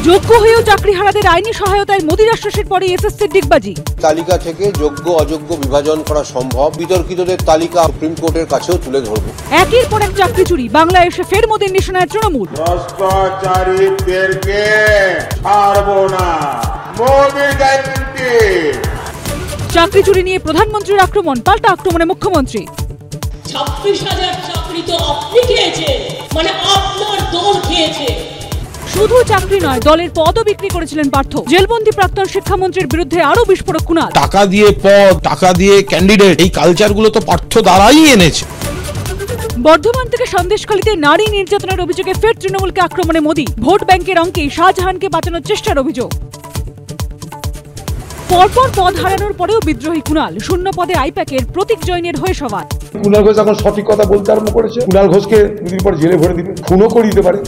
যোগ্য হয়েও চাকরিহারাদের আইনি সহায়তায় মোদির আশ্বাসের পরে এসএসসির ডিগবাজি। তালিকা থেকে যোগ্য অযোগ্য বিভাজন করা সম্ভব, বিতর্কিতদের তালিকা সুপ্রিম কোর্টের কাছেও তুলে ধরব। একের পর এক চাকরি চুরি, বাংলায় এসে ফের মোদির নিশানায় তৃণমূল। ভ্রষ্টাচারীদেরকে ছাড়বো না, মোদি গ্যারান্টি। চাকরি চুরি নিয়ে প্রধানমন্ত্রীর আক্রমণ, পাল্টা আক্রমণে মুখ্যমন্ত্রী। 26,000 চাকরি তো আপনি খেয়েছে, মানে আপনার দল খেয়েছে। শুধু চাকরি নয়, দলের পদও বিক্রি করেছিলেন পার্থ। জেলবন্দি প্রাক্তন শিক্ষামন্ত্রীর বিরুদ্ধে আরো বিস্ফোরক কুণাল। টাকা দিয়ে পদ, টাকা দিয়ে ক্যান্ডিডেট, এই কালচারগুলো তো পার্থ দ্বারাই এনেছে। বর্ধমান থেকে সন্দেশখালীতে নারী নির্যাতনের অভিযোগে ফের তৃণমূলকে আক্রমণে মোদি। ভোট ব্যাংকের অঙ্কে শাহজাহানকে বাঁচানোর চেষ্টার অভিযোগ। পরপর পদ হারানোর পরেও বিদ্রোহী কুণাল, শূন্য পদে আইপ্যাকের প্রতীক জৈনের হয়ে সবার। কুণাল ঘোষ এখন সঠিক কথা বলতে আরম্ভ করেছে। কুণাল ঘোষকে দুদিন পর জেলে ভরে দিবে, খুনও করে দিতে পারে।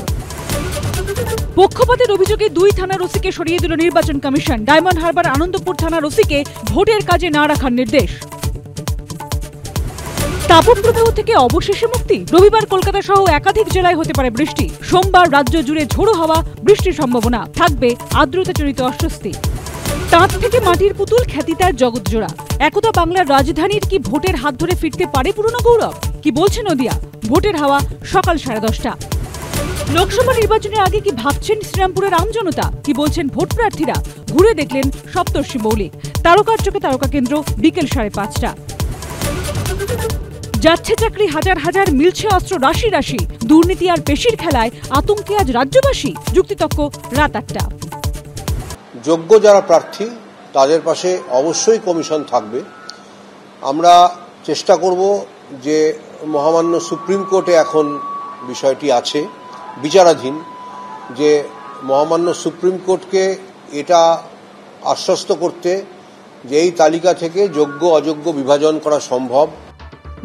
পক্ষপাতের অভিযোগে 2 থানার ওসিকে সরিয়ে দিল নির্বাচন কমিশন। ডায়মন্ড হারবার আনন্দপুর থানার ওসিকে ভোটের কাজে না রাখার নির্দেশ। তাপপ্রবাহ থেকে অবশেষে মুক্তি। রবিবার কলকাতা সহ একাধিক জেলায় হতে পারে বৃষ্টি। সোমবার রাজ্য জুড়ে ঝোড়ো হাওয়া, বৃষ্টির সম্ভাবনা। থাকবে আর্দ্রতাজনিত অস্বস্তি। তাঁত থেকে মাটির পুতুল, খ্যাতি তার জগৎজোড়া। একদা বাংলার রাজধানীর কি ভোটের হাত ধরে ফিরতে পারে পুরনো গৌরব? কি বলছে নদিয়া? ভোটের হাওয়া সকাল 10:30। লোকসভা নির্বাচনের আগে কি ভাবছেন শ্রীরামপুরের আমজনতা? কি বলছেন ভোট প্রার্থীরা? ঘুরে দেখলেন সপ্তর্ষি মৌলিক। তারকার চোখে তারকা কেন্দ্র, বিকেল 5:30। যাচ্ছে চাকরি হাজার হাজার, মিলছে অস্ত্র রাশি রাশি। দুর্নীতি আর পেশির খেলায় আতঙ্কে আজ রাজ্যবাসী। যুক্তিতক্ক রাত 8টা। যোগ্য যারা প্রার্থী তাদের পাশে অবশ্যই কমিশন থাকবে। আমরা চেষ্টা করব যে মহামান্য সুপ্রিম কোর্টে এখন বিষয়টি আছে বিচারাধীন, যে মহামান্য সুপ্রিম কোর্টকে এটা আশ্বস্ত করতে যে এই তালিকা থেকে যোগ্য অযোগ্য বিভাজন করা সম্ভব।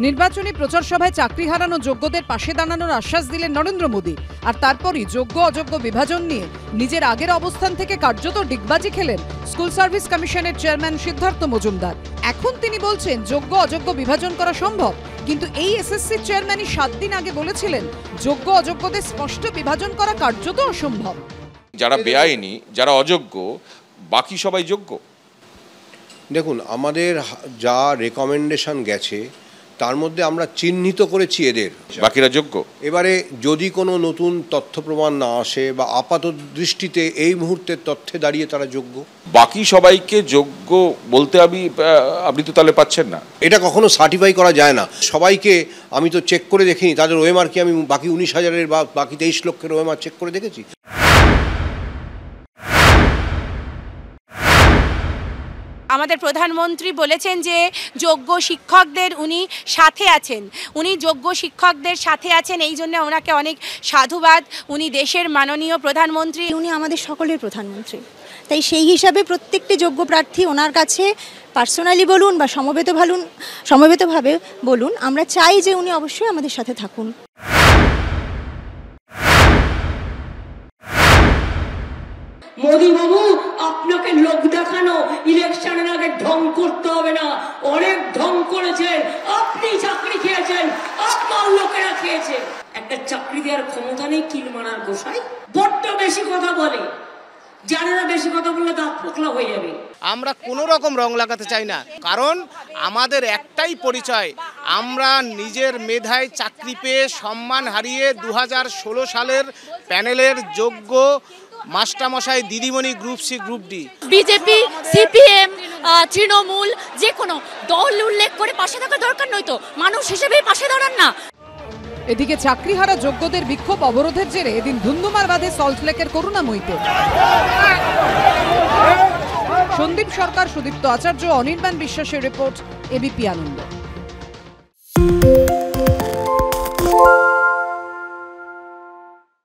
নির্বাচনী প্রচার সভায় চাকরি হারানো যোগ্যদের পাশে দাঁড়ানোর আশ্বাস দিলেন নরেন্দ্র মোদী। আর তারপরই যোগ্য অযোগ্য বিভাজন নিয়ে নিজের আগের অবস্থান থেকে কার্যত ডিগবাজি খেলেন স্কুল সার্ভিস কমিশনের চেয়ারম্যান সিদ্ধার্থ মজুমদার। এখন তিনি বলছেন যোগ্য অযোগ্য বিভাজন করা সম্ভব, কিন্তু এই এসএসসির চেয়ারম্যানই 7 দিন আগে বলেছিলেন যোগ্য অযোগ্যদের স্পষ্ট বিভাজন করা কার্যত অসম্ভব। যারা বেআইনি, যারা অযোগ্য, বাকি সবাই যোগ্য। দেখুন, আমাদের যা রেকমেন্ডেশন গেছে তার মধ্যে আমরা চিহ্নিত করেছি এদের, বাকিরা যোগ্য। এবারে যদি কোনো নতুন তথ্য প্রমাণ না আসে বা আপাত দৃষ্টিতে এই মুহূর্তের তথ্যে দাঁড়িয়ে তারা যোগ্য, বাকি সবাইকে যোগ্য বলতে আপনি তো তাহলে পাচ্ছেন না। এটা কখনো সার্টিফাই করা যায় না। সবাইকে আমি তো চেক করে দেখিনি, তাদের ওএমআর কি আমি বাকি 19,000-এর বা বাকি 23 লক্ষের ওএমআর চেক করে দেখেছি? আমাদের প্রধানমন্ত্রী বলেছেন যে যোগ্য শিক্ষকদের উনি সাথে আছেন, উনি যোগ্য শিক্ষকদের সাথে আছেন, এই জন্য ওনাকে অনেক সাধুবাদ। উনি দেশের মাননীয় প্রধানমন্ত্রী, উনি আমাদের সকলের প্রধানমন্ত্রী। তাই সেই হিসাবে প্রত্যেকটি যোগ্য প্রার্থী ওনার কাছে পার্সোনালি বলুন বা সমবেতভাবে বলুন, আমরা চাই যে উনি অবশ্যই আমাদের সাথে থাকুন। মোদি বাবু, আপনাকে লোক দেখানো ইলেকশনের আগে ঢং করতে হবে না, অনেক ঢং করেছেন আপনি। চাকরি খেয়েছেন, আপনার লোকেরা খেয়েছে। একটা চাকরি দেওয়ার ক্ষমতা নেই কিল মারার গোসাই। বড্ড বেশি কথা বলে, যারা বেশি কথা বললে দাঁত পোকলা হয়ে যাবে। আমরা কোনো রকম রং লাগাতে চাই না, কারণ আমাদের একটাই পরিচয়, আমরা নিজের মেধায় চাকরি পেয়ে সম্মান হারিয়ে 2016 সালের প্যানেলের যোগ্য মাস্টারমশাই দিদিমণি group C group D, BJP, CPM, Trinamool যে কোনো দল উল্লেখ করে পাশে থাকা দরকার নয় তো, মানুষ হিসেবেই পাশে দাঁড়ান না। এদিকে চাকরিহারা যোগ্যদের বিক্ষোভ অবরোধের জেরে এদিন ধুন্ধুমার বাঁধে সল্টলেকের করুণাময়ীতে। সন্দীপ সরকার, সুদীপ্ত আচার্য, অনির্বাণ বিশ্বাসের রিপোর্ট, এবিপি আনন্দ।